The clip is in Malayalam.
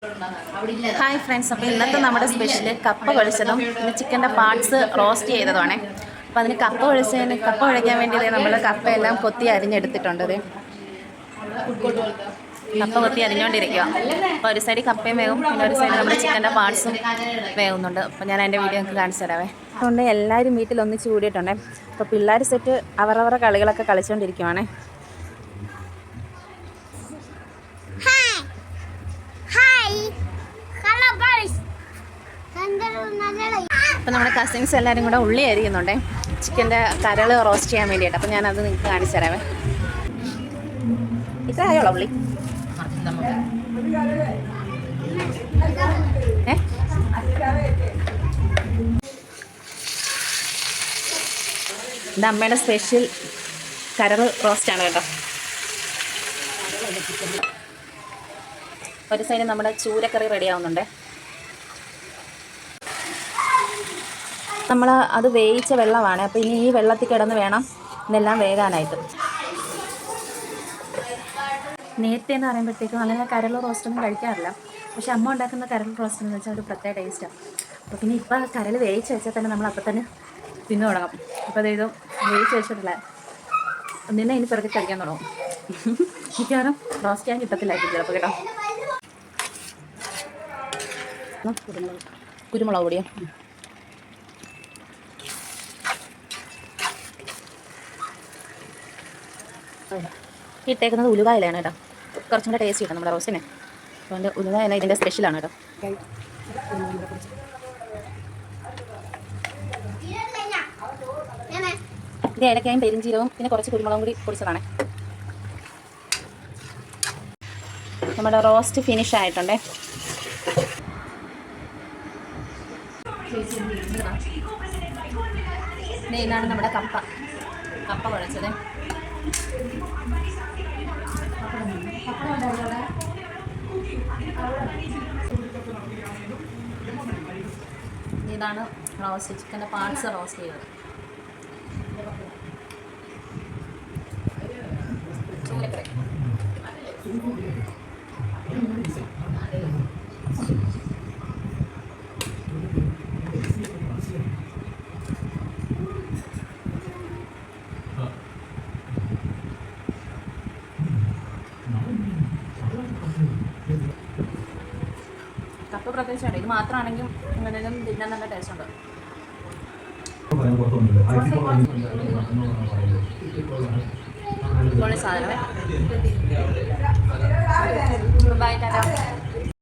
ഹായ് ഫ്രണ്ട്സ്, അപ്പോൾ ഇന്നത്തെ നമ്മുടെ സ്പെഷ്യൽ കപ്പ കുഴച്ചതും പിന്നെ ചിക്കൻ്റെ പാർട്സ് റോസ്റ്റ് ചെയ്തതുമാണ്. അപ്പോൾ അതിന് കപ്പ കുഴയ്ക്കാൻ വേണ്ടി നമ്മൾ കപ്പയെല്ലാം കൊത്തി അരിഞ്ഞെടുത്തിട്ടുണ്ട്. കപ്പ കൊത്തി അരിഞ്ഞുകൊണ്ടിരിക്കുക. അപ്പോൾ ഒരു സൈഡ് കപ്പയും വേവും, പിന്നെ ഒരു സൈഡ് നമ്മുടെ ചിക്കൻ്റെ പാർട്സും വേവുന്നുണ്ട്. അപ്പോൾ ഞാൻ എൻ്റെ വീഡിയോ നിങ്ങൾക്ക് കാണിച്ചു തരാവേ. അതുകൊണ്ട് എല്ലാവരും വീട്ടിൽ ഒന്നിച്ച് കൂടിയിട്ടുണ്ട്. അപ്പോൾ പിള്ളേർ സെറ്റ് അവരവരുടെ കളികളൊക്കെ കളിച്ചുകൊണ്ടിരിക്കുവാണ്. അപ്പോൾ നമ്മുടെ കസിൻസ് എല്ലാവരും കൂടെ ഉള്ളി അരിയുന്നുണ്ട് ചിക്കൻ്റെ കരൾ റോസ്റ്റ് ചെയ്യാൻ വേണ്ടിയിട്ട്. അപ്പോൾ ഞാനത് നിങ്ങൾക്ക് കാണിച്ചു തരാവേ. ഇത്ര ആയോളൂ ഉള്ളി? ഇത് അമ്മയുടെ സ്പെഷ്യൽ കരൾ റോസ്റ്റാണ് കേട്ടോ. ഒരു സൈഡ് നമ്മുടെ ചൂരക്കറി റെഡി ആവുന്നുണ്ട്. നമ്മൾ അത് വേവിച്ച വെള്ളമാണ്. അപ്പോൾ ഇനി ഈ വെള്ളത്തിൽ കിടന്ന് വേണം ഇതെല്ലാം വേകാനായിട്ട്. നേരത്തെ എന്ന് പറയുമ്പോഴത്തേക്കും അങ്ങനെ കരൾ റോസ്റ്റൊന്നും കഴിക്കാറില്ല. പക്ഷെ അമ്മ ഉണ്ടാക്കുന്ന കരൾ റോസ്റ്റ് എന്ന് വെച്ചാൽ ഒരു പ്രത്യേക ടേസ്റ്റാണ്. അപ്പോൾ പിന്നെ ഇപ്പോൾ കരൾ വേവിച്ച് വെച്ചാൽ തന്നെ നമ്മൾ അപ്പം തന്നെ തിന്നു തുടങ്ങും. അപ്പോൾ അതായത് വേവിച്ച് വെച്ചിട്ടില്ല ഒന്നിനെ ഇനി പിറകെ കഴിക്കാൻ തുടങ്ങും. മിക്കവാറും റോസ്റ്റ് ചെയ്യാൻ കിട്ടത്തില്ലായിരിക്കും ചിലപ്പോൾ കേട്ടോ. കുരുമുളക് പൊടിയോ ഇട്ടേക്കുന്നത് ഉലുവ ഇലയാണ് കേട്ടോ. കുറച്ചും കൂടെ ടേസ്റ്റ് കിട്ടും നമ്മുടെ റോസ്റ്റിനെ. അതുകൊണ്ട് ഉലുവ ഇല ഇതിൻ്റെ സ്പെഷ്യലാണ് കേട്ടോ. ഇത് ഏലക്കായും പെരിഞ്ചീരവും പിന്നെ കുറച്ച് കുരുമുളകും കൂടി പൊടിച്ചതാണ്. നമ്മുടെ റോസ്റ്റ് ഫിനിഷ് ആയിട്ടുണ്ടേ. ഇതാണ് നമ്മുടെ കപ്പ കുഴച്ചത്. ഇതാണ് റോസ്റ്റ് ചിക്കൻ്റെ പാർട്സ് റോസ്റ്റ് ചെയ്തത്. ചൂരക്കറി കപ്പ പ്രത്യേകിച്ചുണ്ട്. ഇത് മാത്രമാണെങ്കിലും ഇങ്ങനെയും തിന്നാൻ നല്ല ടേസ്റ്റ് ഉണ്ട്. സാധനം ബൈ ടാറ്റാ.